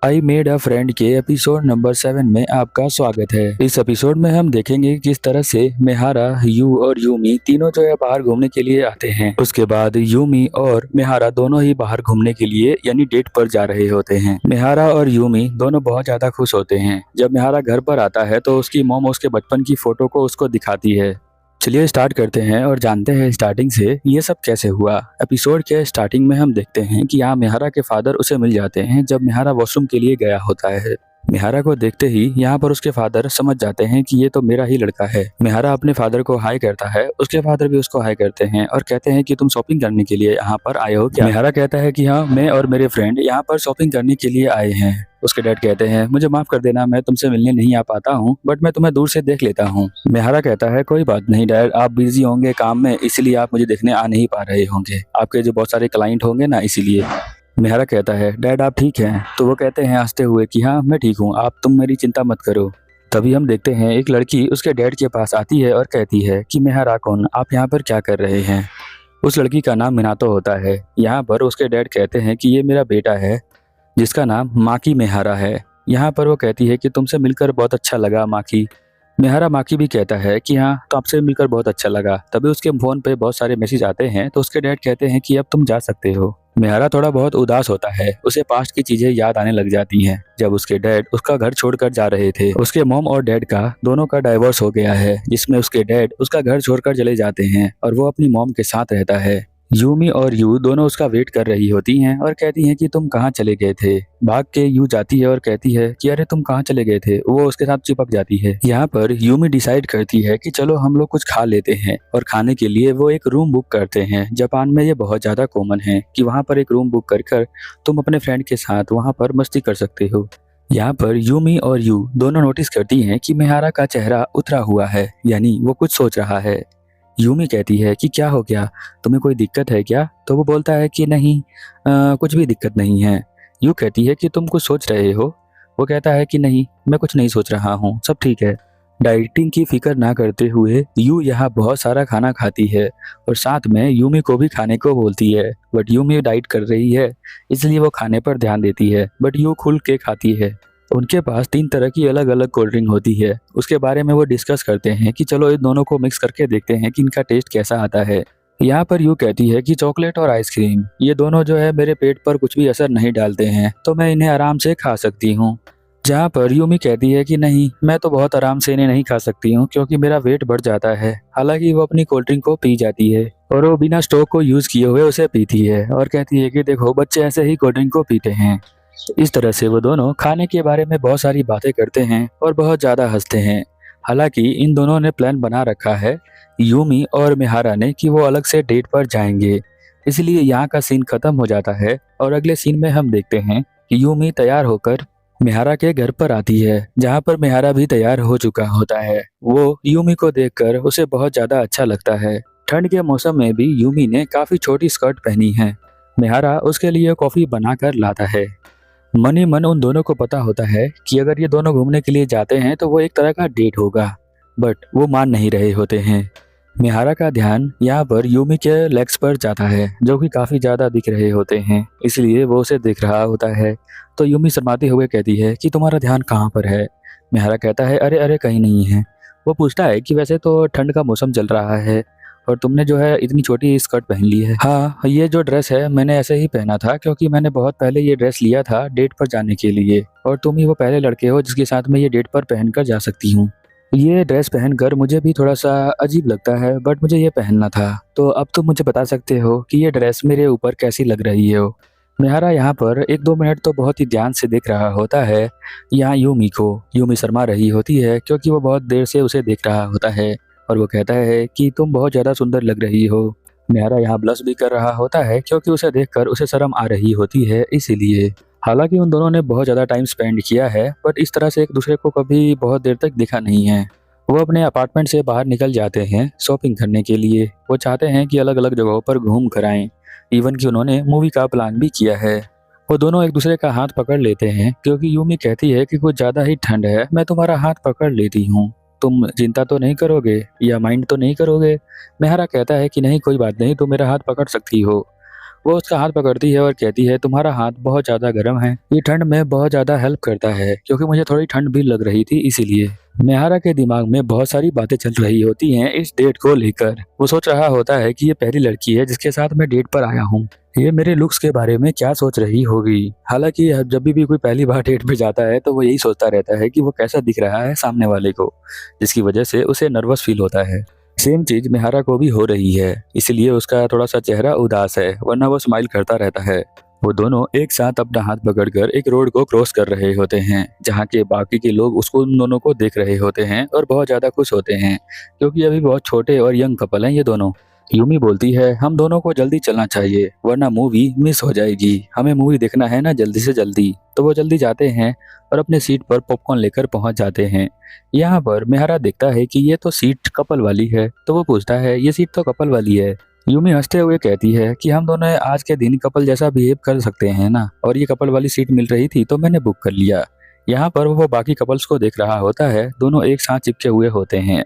I made a friend के episode number 7 में आपका स्वागत है। इस एपिसोड में हम देखेंगे किस तरह से मेहारा, यू और यूमी तीनों जो है बाहर घूमने के लिए आते हैं। उसके बाद यूमी और मेहारा दोनों ही बाहर घूमने के लिए यानी डेट पर जा रहे होते हैं। मेहारा और यूमी दोनों बहुत ज्यादा खुश होते हैं। जब मेहारा घर पर आता है तो उसकी मॉम उसके बचपन की फोटो को उसको दिखाती है। चलिए स्टार्ट करते हैं और जानते हैं स्टार्टिंग से ये सब कैसे हुआ। एपिसोड के स्टार्टिंग में हम देखते हैं कि यहाँ मेहारा के फादर उसे मिल जाते हैं जब मेहारा वॉशरूम के लिए गया होता है। मेहारा को देखते ही यहाँ पर उसके फादर समझ जाते हैं कि ये तो मेरा ही लड़का है। मेहारा अपने फादर को हाई करता है, उसके फादर भी उसको हाई करते हैं और कहते हैं कि तुम शॉपिंग करने के लिए यहाँ पर आए हो क्या। मेहारा कहता है कि हाँ, मैं और मेरे फ्रेंड यहाँ पर शॉपिंग करने के लिए आए हैं। उसके डैड कहते हैं मुझे माफ कर देना, मैं तुमसे मिलने नहीं आ पाता हूँ, बट मैं तुम्हें दूर से देख लेता हूँ। मेहारा कहता है कोई बात नहीं डैड, आप बिजी होंगे काम में, इसलिए आप मुझे देखने आ नहीं पा रहे होंगे, आपके जो बहुत सारे क्लाइंट होंगे ना, इसीलिए। मेहारा कहता है डैड आप ठीक हैं? तो वो कहते हैं हंसते हुए कि हाँ मैं ठीक हूँ, आप तुम मेरी चिंता मत करो। तभी हम देखते हैं एक लड़की उसके डैड के पास आती है और कहती है कि मेहारा कौन, आप यहाँ पर क्या कर रहे हैं। उस लड़की का नाम मिनातो होता है। यहाँ पर उसके डैड कहते हैं कि ये मेरा बेटा है जिसका नाम माकी मेहारा है। यहाँ पर वो कहती है कि तुमसे मिलकर बहुत अच्छा लगा माकी। मेहारा माकी भी कहता है कि हाँ, तो आपसे मिलकर बहुत अच्छा लगा। तभी उसके फोन पे बहुत सारे मैसेज आते हैं तो उसके डैड कहते हैं कि अब तुम जा सकते हो। मेहारा थोड़ा बहुत उदास होता है, उसे पास्ट की चीजें याद आने लग जाती हैं। जब उसके डैड उसका घर छोड़कर जा रहे थे, उसके मॉम और डैड का दोनों का डाइवोर्स हो गया है, जिसमें उसके डैड उसका घर छोड़कर चले जाते हैं और वो अपनी मॉम के साथ रहता है। यूमी और यू दोनों उसका वेट कर रही होती हैं और कहती हैं कि तुम कहाँ चले गए थे। भाग के यू जाती है और कहती है कि अरे तुम कहाँ चले गए थे, वो उसके साथ चिपक जाती है। यहाँ पर यूमी डिसाइड करती है कि चलो हम लोग कुछ खा लेते हैं और खाने के लिए वो एक रूम बुक करते हैं। जापान में ये बहुत ज्यादा कॉमन है कि वहाँ पर एक रूम बुक कर तुम अपने फ्रेंड के साथ वहाँ पर मस्ती कर सकते हो। यहाँ पर यूमी और यू दोनों नोटिस करती हैं कि मेहारा का चेहरा उतरा हुआ है, यानी वो कुछ सोच रहा है। यूमी कहती है कि क्या हो गया, तुम्हें कोई दिक्कत है क्या? तो वो बोलता है कि नहीं, कुछ भी दिक्कत नहीं है। यू कहती है कि तुम कुछ सोच रहे हो। वो कहता है कि नहीं, मैं कुछ नहीं सोच रहा हूँ, सब ठीक है। डाइटिंग की फिक्र ना करते हुए यू यहाँ बहुत सारा खाना खाती है और साथ में यूमी को भी खाने को बोलती है, बट यूमी डाइट कर रही है इसलिए वो खाने पर ध्यान देती है, बट यू खुल के खाती है। उनके पास 3 तरह की अलग अलग कोल्ड ड्रिंक होती है, उसके बारे में वो डिस्कस करते हैं कि चलो इन दोनों को मिक्स करके देखते हैं कि इनका टेस्ट कैसा आता है। यहाँ पर यू कहती है कि चॉकलेट और आइसक्रीम ये दोनों जो है मेरे पेट पर कुछ भी असर नहीं डालते हैं, तो मैं इन्हें आराम से खा सकती हूँ। जहाँ पर यूमी कहती है कि नहीं, मैं तो बहुत आराम से इन्हें नहीं खा सकती हूँ क्योंकि मेरा वेट बढ़ जाता है। हालांकि वो अपनी कोल्ड ड्रिंक को पी जाती है और वो बिना स्टॉक को यूज किए हुए उसे पीती है और कहती है कि देखो बच्चे ऐसे ही कोल्ड ड्रिंक को पीते हैं। इस तरह से वो दोनों खाने के बारे में बहुत सारी बातें करते हैं और बहुत ज़्यादा हंसते हैं। हालांकि इन दोनों ने प्लान बना रखा है, यूमी और मेहारा ने, कि वो अलग से डेट पर जाएंगे। इसलिए यहाँ का सीन खत्म हो जाता है और अगले सीन में हम देखते हैं कि यूमी तैयार होकर मेहारा के घर पर आती है, जहाँ पर मेहारा भी तैयार हो चुका होता है। वो यूमी को देखकर उसे बहुत ज़्यादा अच्छा लगता है। ठंड के मौसम में भी यूमी ने काफ़ी छोटी स्कर्ट पहनी है। मेहारा उसके लिए कॉफ़ी बनाकर लाता है। मन ही मन उन दोनों को पता होता है कि अगर ये दोनों घूमने के लिए जाते हैं तो वो एक तरह का डेट होगा, बट वो मान नहीं रहे होते हैं। मेहारा का ध्यान यहाँ पर यूमी के लेग्स पर जाता है जो कि काफ़ी ज़्यादा दिख रहे होते हैं, इसलिए वो उसे देख रहा होता है। तो यूमी शर्माते हुए कहती है कि तुम्हारा ध्यान कहाँ पर है? मेहारा कहता है अरे अरे कहीं नहीं है। वो पूछता है कि वैसे तो ठंड का मौसम चल रहा है और तुमने जो है इतनी छोटी स्कर्ट पहन ली है। हाँ, ये जो ड्रेस है मैंने ऐसे ही पहना था क्योंकि मैंने बहुत पहले ये ड्रेस लिया था डेट पर जाने के लिए, और तुम ही वो पहले लड़के हो जिसके साथ मैं ये डेट पर पहनकर जा सकती हूँ। ये ड्रेस पहनकर मुझे भी थोड़ा सा अजीब लगता है, बट मुझे ये पहनना था, तो अब तुम मुझे बता सकते हो कि ये ड्रेस मेरे ऊपर कैसी लग रही है। मेहारा यहाँ पर 1-2 मिनट तो बहुत ही ध्यान से देख रहा होता है यहाँ यूमी को। यूमी शर्मा रही होती है क्योंकि वो बहुत देर से उसे देख रहा होता है और वो कहता है कि तुम बहुत ज़्यादा सुंदर लग रही हो। मेहारा यहाँ ब्लश भी कर रहा होता है क्योंकि उसे देखकर उसे शर्म आ रही होती है, इसीलिए। हालांकि उन दोनों ने बहुत ज़्यादा टाइम स्पेंड किया है, बट इस तरह से एक दूसरे को कभी बहुत देर तक देखा नहीं है। वो अपने अपार्टमेंट से बाहर निकल जाते हैं शॉपिंग करने के लिए। वो चाहते हैं कि अलग अलग जगहों पर घूम कर आएं, इवन कि उन्होंने मूवी का प्लान भी किया है। वो दोनों एक दूसरे का हाथ पकड़ लेते हैं क्योंकि यूमी कहती है कि कुछ ज़्यादा ही ठंड है, मैं तुम्हारा हाथ पकड़ लेती हूँ, तुम चिंता तो नहीं करोगे या माइंड तो नहीं करोगे? मेहारा कहता है कि नहीं कोई बात नहीं, तुम मेरा हाथ पकड़ सकती हो। वो उसका हाथ पकड़ती है और कहती है तुम्हारा हाथ बहुत ज्यादा गर्म है, ये ठंड में बहुत ज्यादा हेल्प करता है, क्योंकि मुझे थोड़ी ठंड भी लग रही थी इसीलिए। मेहारा के दिमाग में बहुत सारी बातें चल रही होती हैं इस डेट को लेकर। वो सोच रहा होता है कि ये पहली लड़की है जिसके साथ मैं डेट पर आया हूँ, ये मेरे लुक्स के बारे में क्या सोच रही होगी। हालांकि जब भी कोई पहली बार डेट पे जाता है तो वो यही सोचता रहता है कि वो कैसा दिख रहा है सामने वाले को, जिसकी वजह से उसे नर्वस फील होता है। सेम चीज मेहारा को भी हो रही है, इसलिए उसका थोड़ा सा चेहरा उदास है, वरना वो स्माइल करता रहता है। वो दोनों एक साथ अपना हाथ पकड़कर एक रोड को क्रॉस कर रहे होते हैं, जहाँ के बाकी के लोग उसको उन दोनों को देख रहे होते हैं और बहुत ज्यादा खुश होते हैं, क्योंकि अभी बहुत छोटे और यंग कपल हैं ये दोनों। यूमी बोलती है हम दोनों को जल्दी चलना चाहिए वरना मूवी मिस हो जाएगी, हमें मूवी देखना है ना जल्दी से जल्दी। तो वो जल्दी जाते हैं और अपने सीट पर पॉपकॉर्न लेकर पहुंच जाते हैं। यहाँ पर मेहरा देखता है कि ये तो सीट कपल वाली है, तो वो पूछता है ये सीट तो कपल वाली है। यूमी हंसते हुए कहती है कि हम दोनों आज के दिन कपल जैसा बिहेव कर सकते हैं ना, और ये कपल वाली सीट मिल रही थी तो मैंने बुक कर लिया। यहाँ पर वो बाकी कपल्स को देख रहा होता है, दोनों एक साथ चिपके हुए होते हैं।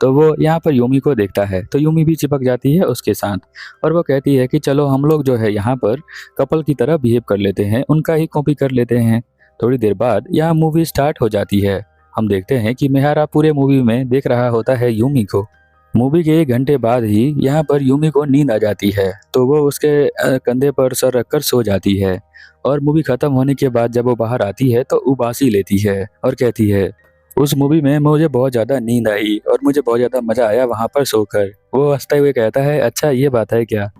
तो वो यहाँ पर यूमी को देखता है तो यूमी भी चिपक जाती है उसके साथ, और वो कहती है कि चलो हम लोग जो है यहाँ पर कपल की तरह बिहेव कर लेते हैं, उनका ही कॉपी कर लेते हैं। थोड़ी देर बाद यहाँ मूवी स्टार्ट हो जाती है। हम देखते हैं कि मेहारा पूरे मूवी में देख रहा होता है यूमी को। मूवी के 1 घंटे बाद ही यहाँ पर यूमी को नींद आ जाती है, तो वो उसके कंधे पर सर रखकर सो जाती है। और मूवी खत्म होने के बाद जब वो बाहर आती है तो उबासी लेती है और कहती है उस मूवी में मुझे बहुत ज्यादा नींद आई और मुझे बहुत ज्यादा मजा आया वहां पर सोकर। वो हंसते हुए कहता है अच्छा ये बात है क्या।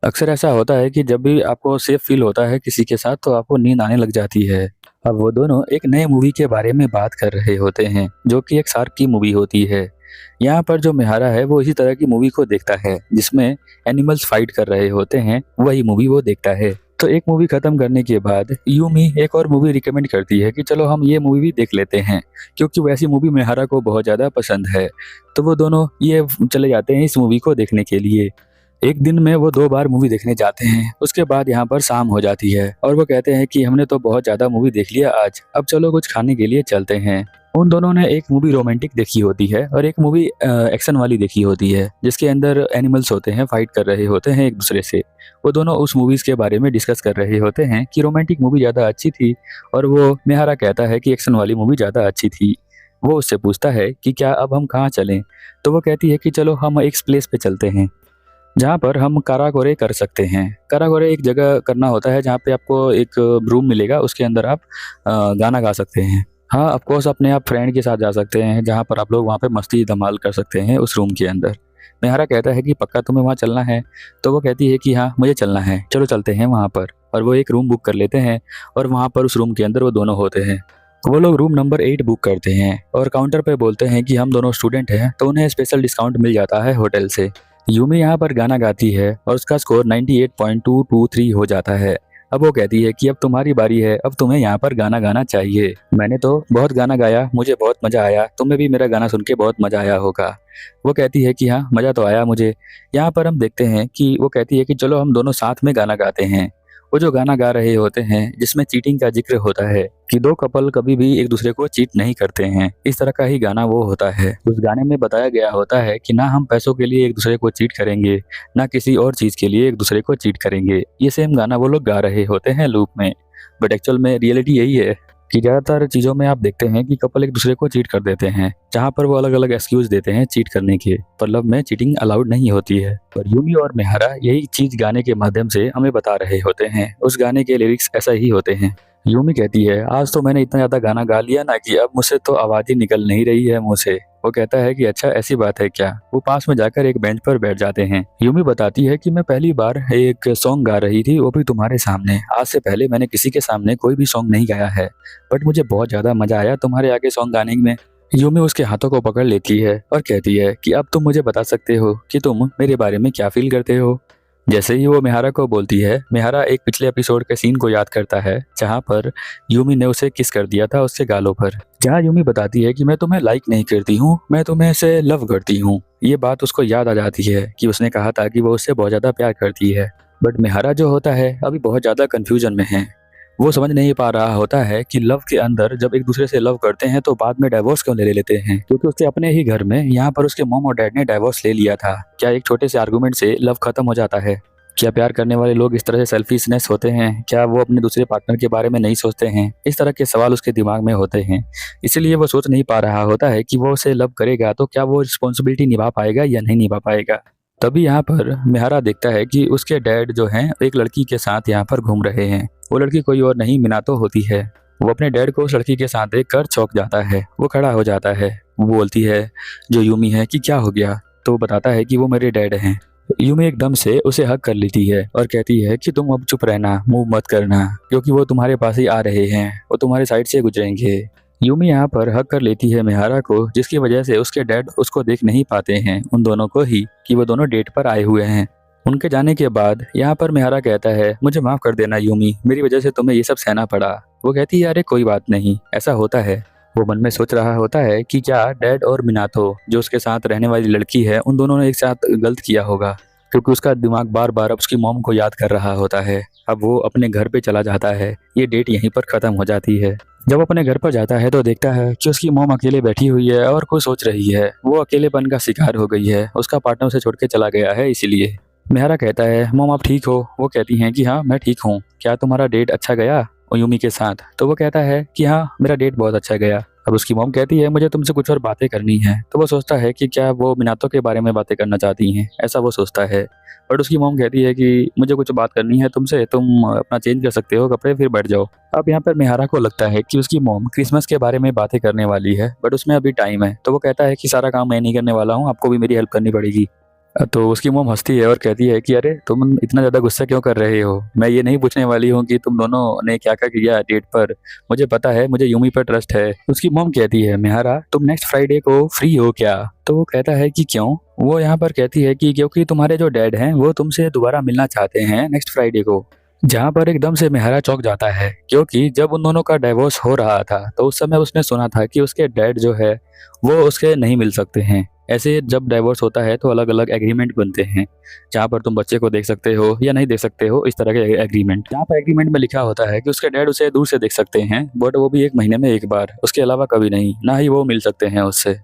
अक्सर ऐसा होता है कि जब भी आपको सेफ फील होता है किसी के साथ तो आपको नींद आने लग जाती है। अब वो दोनों एक नए मूवी के बारे में बात कर रहे होते हैं, जो कि एक शार्क की मूवी होती है। यहाँ पर जो मेहारा है वो इसी तरह की मूवी को देखता है जिसमें एनिमल्स फाइट कर रहे होते हैं, वही मूवी वो देखता है। तो एक मूवी खत्म करने के बाद यूमी एक और मूवी रिकमेंड करती है कि चलो हम ये मूवी भी देख लेते हैं, क्योंकि वैसी मूवी मेहारा को बहुत ज़्यादा पसंद है। तो वो दोनों ये चले जाते हैं इस मूवी को देखने के लिए। एक दिन में वो 2 बार मूवी देखने जाते हैं। उसके बाद यहाँ पर शाम हो जाती है और वो कहते हैं कि हमने तो बहुत ज़्यादा मूवी देख लिया आज, अब चलो कुछ खाने के लिए चलते हैं। उन दोनों ने एक मूवी रोमांटिक देखी होती है और एक मूवी एक्शन वाली देखी होती है, जिसके अंदर एनिमल्स होते हैं, फाइट कर रहे होते हैं एक दूसरे से। वो दोनों उस मूवीज के बारे में डिस्कस कर रहे होते हैं कि रोमांटिक मूवी ज़्यादा अच्छी थी, और वो मेहारा कहता है कि एक्शन वाली मूवी ज़्यादा अच्छी थी। वो उससे पूछता है कि क्या अब हम कहाँ चलें, तो वो कहती है कि चलो हम एक प्लेस पे चलते हैं जहाँ पर हम काराकोरे कर सकते हैं। काराकोरे एक जगह करना होता है जहाँ पे आपको एक रूम मिलेगा, उसके अंदर आप गाना गा सकते हैं। हाँ ऑफ कोर्स अपने आप फ्रेंड के साथ जा सकते हैं, जहाँ पर आप लोग वहाँ पे मस्ती धमाल कर सकते हैं उस रूम के अंदर। मेहरा कहता है कि पक्का तुम्हें वहाँ चलना है, तो वो कहती है कि हाँ मुझे चलना है, चलो चलते हैं वहाँ पर। और वो एक रूम बुक कर लेते हैं और वहाँ पर उस रूम के अंदर वो दोनों होते हैं। वो लोग रूम नंबर 8 बुक करते हैं और काउंटर पे बोलते हैं कि हम दोनों स्टूडेंट हैं, तो उन्हें स्पेशल डिस्काउंट मिल जाता है होटल से। यूमी यहाँ पर गाना गाती है और उसका स्कोर 98.223 हो जाता है। अब वो कहती है कि अब तुम्हारी बारी है, अब तुम्हें यहाँ पर गाना गाना चाहिए। मैंने तो बहुत गाना गाया, मुझे बहुत मजा आया, तुम्हें भी मेरा गाना सुन के बहुत मजा आया होगा। वो कहती है कि हाँ मजा तो आया मुझे। यहाँ पर हम देखते हैं कि वो कहती है कि चलो हम दोनों साथ में गाना गाते हैं। वो जो गाना गा रहे होते हैं जिसमें चीटिंग का जिक्र होता है कि 2 कपल कभी भी एक दूसरे को चीट नहीं करते हैं, इस तरह का ही गाना वो होता है। उस गाने में बताया गया होता है कि ना हम पैसों के लिए एक दूसरे को चीट करेंगे, ना किसी और चीज के लिए एक दूसरे को चीट करेंगे। ये सेम गाना वो लोग गा रहे होते हैं लूप में, बट एक्चुअल में रियलिटी यही है कि ज्यादातर चीजों में आप देखते हैं कि कपल एक दूसरे को चीट कर देते हैं, जहाँ पर वो अलग अलग एक्सक्यूज देते हैं चीट करने के, पर लव में चीटिंग अलाउड नहीं होती है। पर यूमी और मेहरा यही चीज गाने के माध्यम से हमें बता रहे होते हैं। उस गाने के लिरिक्स ऐसा ही होते हैं। यूमी कहती है आज तो मैंने इतना ज्यादा गाना गा लिया ना कि अब मुझसे तो आवाज ही निकल नहीं रही है मुंह से। वो कहता है कि अच्छा ऐसी बात है क्या। वो पास में जाकर एक बेंच पर बैठ जाते हैं। यूमी बताती है कि मैं पहली बार एक सॉन्ग गा रही थी, वो भी तुम्हारे सामने। आज से पहले मैंने किसी के सामने कोई भी सॉन्ग नहीं गाया है, बट मुझे बहुत ज्यादा मजा आया तुम्हारे आगे सॉन्ग गाने में। यूमी उसके हाथों को पकड़ लेती है और कहती है कि अब तुम मुझे बता सकते हो कि तुम मेरे बारे में क्या फील करते हो। जैसे ही वो मेहरा को बोलती है, मेहरा एक पिछले एपिसोड के सीन को याद करता है जहाँ पर यूमी ने उसे किस कर दिया था उसके गालों पर, जहाँ यूमी बताती है कि मैं तुम्हें लाइक नहीं करती हूँ, मैं तुम्हें से लव करती हूँ। ये बात उसको याद आ जाती है कि उसने कहा था कि वो उससे बहुत ज्यादा प्यार करती है। बट मेहरा जो होता है अभी बहुत ज्यादा कंफ्यूजन में है। वो समझ नहीं पा रहा होता है कि लव के अंदर जब एक दूसरे से लव करते हैं तो बाद में डाइवोर्स क्यों ले लेते हैं, क्योंकि उसके अपने ही घर में यहाँ पर उसके मॉम और डैड ने डाइवोर्स ले लिया था। क्या एक छोटे से आर्गुमेंट से लव खत्म हो जाता है? क्या प्यार करने वाले लोग इस तरह से सेल्फिशनेस होते हैं? क्या वो अपने दूसरे पार्टनर के बारे में नहीं सोचते हैं? इस तरह के सवाल उसके दिमाग में होते हैं। इसलिए वो सोच नहीं पा रहा होता है कि वो उसे लव करेगा तो क्या वो रिस्पॉन्सिबिलिटी निभा पाएगा या नहीं निभा पाएगा। तभी यहाँ पर मिहारा देखता है कि उसके डैड जो हैं एक लड़की के साथ यहाँ पर घूम रहे हैं। वो लड़की कोई और नहीं मिनातो होती है। वो अपने डैड को उस लड़की के साथ देखकर चौंक जाता है। वो खड़ा हो जाता है। वो बोलती है जो यूमी है कि क्या हो गया, तो वो बताता है कि वो मेरे डैड हैं। यूमी एकदम से उसे हक कर लेती है और कहती है कि तुम अब चुप रहना, मूव मत करना, क्योंकि वो तुम्हारे पास ही आ रहे हैं, वो तुम्हारे साइड से गुजरेंगे। यूमी यहाँ पर हक कर लेती है मिहारा को, जिसकी वजह से उसके डैड उसको देख नहीं पाते हैं, उन दोनों को ही, कि वो दोनों डेट पर आए हुए हैं। उनके जाने के बाद यहाँ पर मिहारा कहता है मुझे माफ कर देना यूमी, मेरी वजह से तुम्हें ये सब सहना पड़ा। वो कहती है अरे कोई बात नहीं, ऐसा होता है। वो मन में सोच रहा होता है कि क्या डैड और मिनातो जो उसके साथ रहने वाली लड़की है उन दोनों ने एक साथ गलत किया होगा, क्योंकि उसका दिमाग बार बार अब उसकी मॉम को याद कर रहा होता है। अब वो अपने घर पे चला जाता है। ये डेट यहीं पर खत्म हो जाती है। जब वो अपने घर पर जाता है तो देखता है कि उसकी मॉम अकेले बैठी हुई है और कुछ सोच रही है। वो अकेलेपन का शिकार हो गई है, उसका पार्टनर उसे छोड़ के चला गया है इसीलिए। मिहारा कहता है मॉम आप ठीक हो? वो कहती हैं कि हाँ मैं ठीक हूँ। क्या तुम्हारा डेट अच्छा गया यूमी के साथ? तो वो कहता है कि हाँ मेरा डेट बहुत अच्छा गया। अब उसकी मॉम कहती है मुझे तुमसे कुछ और बातें करनी है। तो वो सोचता है कि क्या वो मिनातो के बारे में बातें करना चाहती हैं, ऐसा वो सोचता है। बट उसकी मॉम कहती है कि मुझे कुछ बात करनी है तुमसे, तुम अपना चेंज कर सकते हो कपड़े, फिर बैठ जाओ। अब यहाँ पर मिहारा को लगता है कि उसकी मॉम क्रिसमस के बारे में बातें करने वाली है, बट उसमें अभी टाइम है। तो वो कहता है कि सारा काम मैं नहीं करने वाला हूँ, आपको भी मेरी हेल्प करनी पड़ेगी। तो उसकी मॉम हंसती है और कहती है कि अरे तुम इतना ज़्यादा गुस्सा क्यों कर रहे हो? मैं ये नहीं पूछने वाली हूँ कि तुम दोनों ने क्या क्या किया डेट पर, मुझे पता है, मुझे यूमी पर ट्रस्ट है। उसकी मॉम कहती है मिहारा तुम नेक्स्ट फ्राइडे को फ्री हो क्या? तो वो कहता है कि क्यों? वो यहाँ पर कहती है कि क्योंकि तुम्हारे जो डैड हैं वो तुमसे दोबारा मिलना चाहते हैं नेक्स्ट फ्राइडे को। जहाँ पर एकदम से मिहारा चौंक जाता है, क्योंकि जब उन दोनों का डाइवोर्स हो रहा था तो उस समय उसने सुना था कि उसके डैड जो है वो उसके नहीं मिल सकते हैं। ऐसे जब डाइवोर्स होता है तो अलग अलग एग्रीमेंट बनते हैं, जहाँ पर तुम बच्चे को देख सकते हो या नहीं देख सकते हो, इस तरह के एग्रीमेंट। जहाँ पर एग्रीमेंट में लिखा होता है कि उसके डैड उसे दूर से देख सकते हैं, बट वो भी 1 महीने में 1 बार, उसके अलावा कभी नहीं, ना ही वो मिल सकते हैं उससे।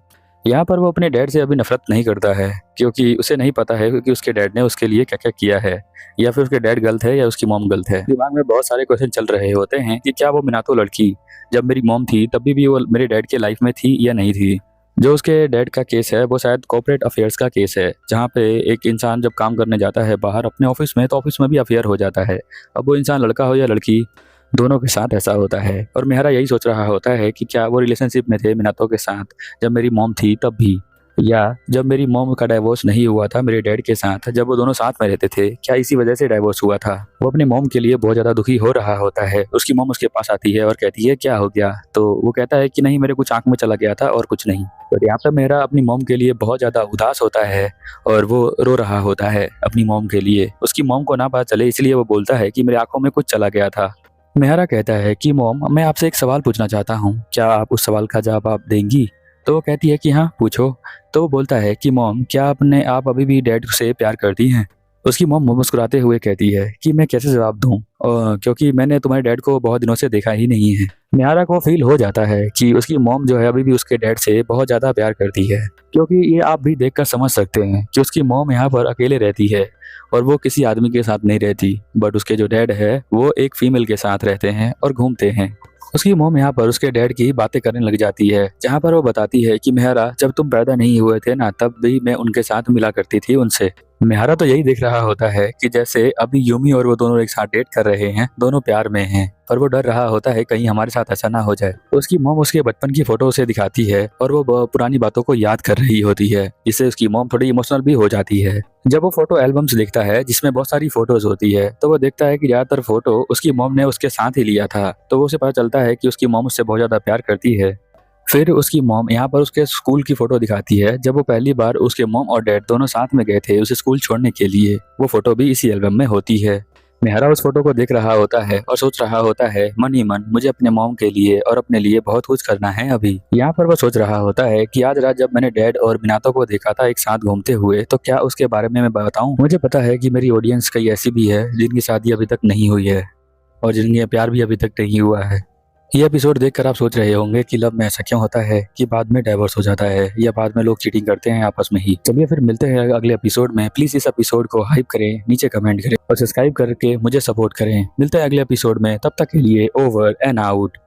यहाँ पर वो अपने डैड से अभी नफरत नहीं करता है, क्योंकि उसे नहीं पता है कि उसके डैड ने उसके लिए क्या क्या किया है, या फिर उसके डैड गलत है या उसकी मॉम गलत है। दिमाग में बहुत सारे क्वेश्चन चल रहे होते हैं कि क्या वो मिनातो लड़की जब मेरी मॉम थी तभी भी वो मेरे डैड के लाइफ में थी या नहीं थी। जो उसके डैड का केस है वो शायद कॉर्पोरेट अफेयर्स का केस है, जहाँ पे एक इंसान जब काम करने जाता है बाहर अपने ऑफिस में, तो ऑफिस में भी अफेयर हो जाता है। अब वो इंसान लड़का हो या लड़की, दोनों के साथ ऐसा होता है। और मिहारा यही सोच रहा होता है कि क्या वो रिलेशनशिप में थे मिनातो के साथ जब मेरी मॉम थी तब भी, या जब मेरी मॉम का डाइवोर्स नहीं हुआ था मेरे डैड के साथ जब वो दोनों साथ में रहते थे, क्या इसी वजह से डाइवोर्स हुआ था। वो अपने मॉम के लिए बहुत ज़्यादा दुखी हो रहा होता है। उसकी मॉम उसके पास आती है और कहती है क्या हो गया? तो वो कहता है कि नहीं मेरे कुछ आंख में चला गया था और कुछ नहीं। तो यहाँ पर मेरा अपनी मॉम के लिए बहुत ज़्यादा उदास होता है और वो रो रहा होता है अपनी मॉम के लिए। उसकी मॉम को ना पता चले इसलिए वो बोलता है कि मेरी आंखों में कुछ चला गया था। मिहारा कहता है कि मॉम मैं आपसे एक सवाल पूछना चाहता हूँ, क्या आप उस सवाल का जवाब आप देंगी? तो वो कहती है कि हाँ पूछो। तो वो बोलता है कि मॉम क्या आप अभी भी डैड से प्यार करती हैं? उसकी मॉम मुस्कुराते हुए कहती है कि मैं कैसे जवाब दूं, क्योंकि मैंने तुम्हारे डैड को बहुत दिनों से देखा ही नहीं है। मिहारा को फील हो जाता है कि उसकी मॉम जो है अभी भी उसके डैड से बहुत ज़्यादा प्यार करती है, क्योंकि ये आप भी देखकर समझ सकते हैं कि उसकी मॉम यहाँ पर अकेले रहती है और वो किसी आदमी के साथ नहीं रहती, बट उसके जो डैड है वो एक फीमेल के साथ रहते हैं और घूमते हैं। उसकी मॉम यहाँ पर उसके डैड की बातें करने लग जाती है, जहाँ पर वो बताती है कि मिहारा जब तुम पैदा नहीं हुए थे ना तब भी मैं उनके साथ मिला करती थी उनसे। मिहारा तो यही देख रहा होता है कि जैसे अभी यूमी और वो दोनों एक साथ डेट कर रहे हैं, दोनों प्यार में हैं, पर वो डर रहा होता है कहीं हमारे साथ ऐसा ना हो जाए। उसकी मॉम उसके बचपन की फोटो उसे दिखाती है और वो पुरानी बातों को याद कर रही होती है, जिससे उसकी मॉम थोड़ी इमोशनल भी हो जाती है। जब वो फोटो एल्बम्स देखता है जिसमें बहुत सारी फोटोज होती है, तो वो देखता है कि ज्यादातर फोटो उसकी मॉम ने उसके साथ ही लिया था। तो उसे पता चलता है कि उसकी मॉम उससे बहुत ज्यादा प्यार करती है। फिर उसकी मॉम यहाँ पर उसके स्कूल की फोटो दिखाती है, जब वो पहली बार उसके मॉम और डैड दोनों साथ में गए थे उसे स्कूल छोड़ने के लिए। वो फोटो भी इसी एल्बम में होती है। मिहारा उस फोटो को देख रहा होता है और सोच रहा होता है मन ही मन मुझे अपने मॉम के लिए और अपने लिए बहुत कुछ करना है अभी। यहाँ पर वो सोच रहा होता है कि आज रात जब मैंने डैड और मिनातो को देखा था एक साथ घूमते हुए, तो क्या उसके बारे में मैं बताऊं? मुझे पता है कि मेरी ऑडियंस कई ऐसी भी है जिनकी शादी अभी तक नहीं हुई है और जिनके प्यार भी अभी तक नहीं हुआ है। ये एपिसोड देखकर आप सोच रहे होंगे कि लव में ऐसा क्यों होता है कि बाद में डाइवोर्स हो जाता है या बाद में लोग चीटिंग करते हैं आपस में ही। चलिए फिर मिलते हैं अगले एपिसोड में। प्लीज इस एपिसोड को हाइप करें, नीचे कमेंट करें और सब्सक्राइब करके मुझे सपोर्ट करें। मिलते हैं अगले एपिसोड में, तब तक के लिए ओवर एंड आउट।